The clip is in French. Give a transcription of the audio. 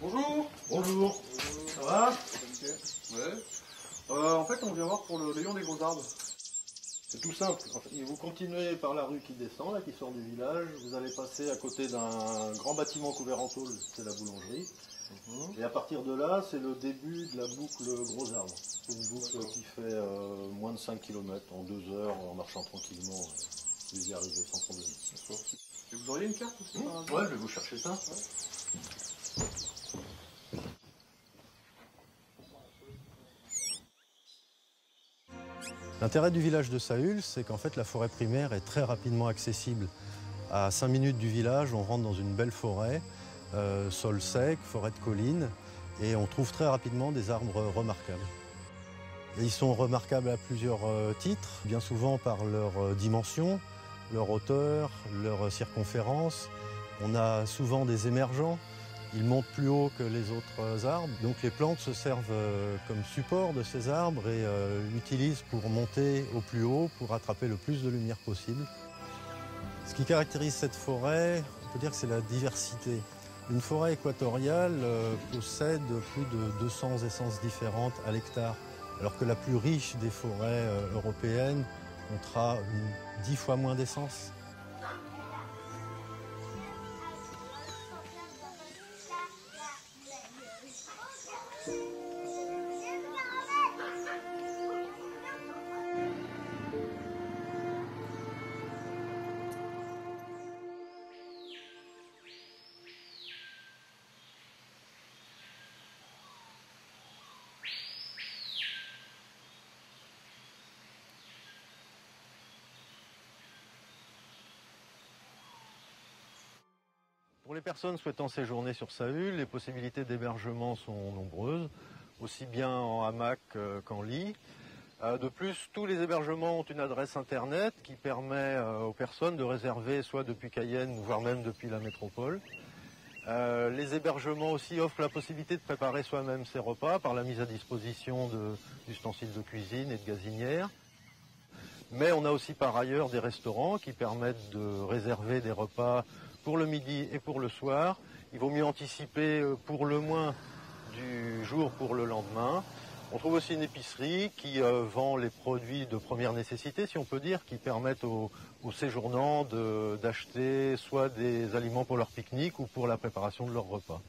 Bonjour. Bonjour. Ça va? Ouais. En fait, on vient voir pour le rayon des gros arbres. C'est tout simple. En fait, vous continuez par la rue qui descend, là, qui sort du village. Vous allez passer à côté d'un grand bâtiment couvert en tôle, c'est la boulangerie. Et à partir de là, c'est le début de la boucle Gros Arbres. C'est une boucle qui fait moins de 5 km en 2 heures en marchant tranquillement. Vous y arrivez sans problème. Et vous auriez une carte aussi par hasard? Ouais, je vais vous chercher ça. L'intérêt du village de Sahuls, c'est qu'en fait la forêt primaire est très rapidement accessible. À 5 minutes du village, on rentre dans une belle forêt, sol sec, forêt de collines, et on trouve très rapidement des arbres remarquables. Et ils sont remarquables à plusieurs titres, bien souvent par leur dimension, leur hauteur, leur circonférence. On a souvent des émergents. Ils montent plus haut que les autres arbres, donc les plantes se servent comme support de ces arbres et l'utilisent pour monter au plus haut, pour attraper le plus de lumière possible. Ce qui caractérise cette forêt, on peut dire que c'est la diversité. Une forêt équatoriale possède plus de 200 essences différentes à l'hectare, alors que la plus riche des forêts européennes comptera 10 fois moins d'essences. Pour les personnes souhaitant séjourner sur Sahuls, les possibilités d'hébergement sont nombreuses, aussi bien en hamac qu'en lit. De plus, tous les hébergements ont une adresse internet qui permet aux personnes de réserver soit depuis Cayenne, voire même depuis la métropole. Les hébergements aussi offrent la possibilité de préparer soi-même ses repas par la mise à disposition d'ustensiles de cuisine et de gazinières. Mais on a aussi par ailleurs des restaurants qui permettent de réserver des repas pour le midi et pour le soir. Il vaut mieux anticiper pour le moins du jour pour le lendemain. On trouve aussi une épicerie qui vend les produits de première nécessité, si on peut dire, qui permettent aux séjournants d'acheter soit des aliments pour leur pique-nique ou pour la préparation de leur repas.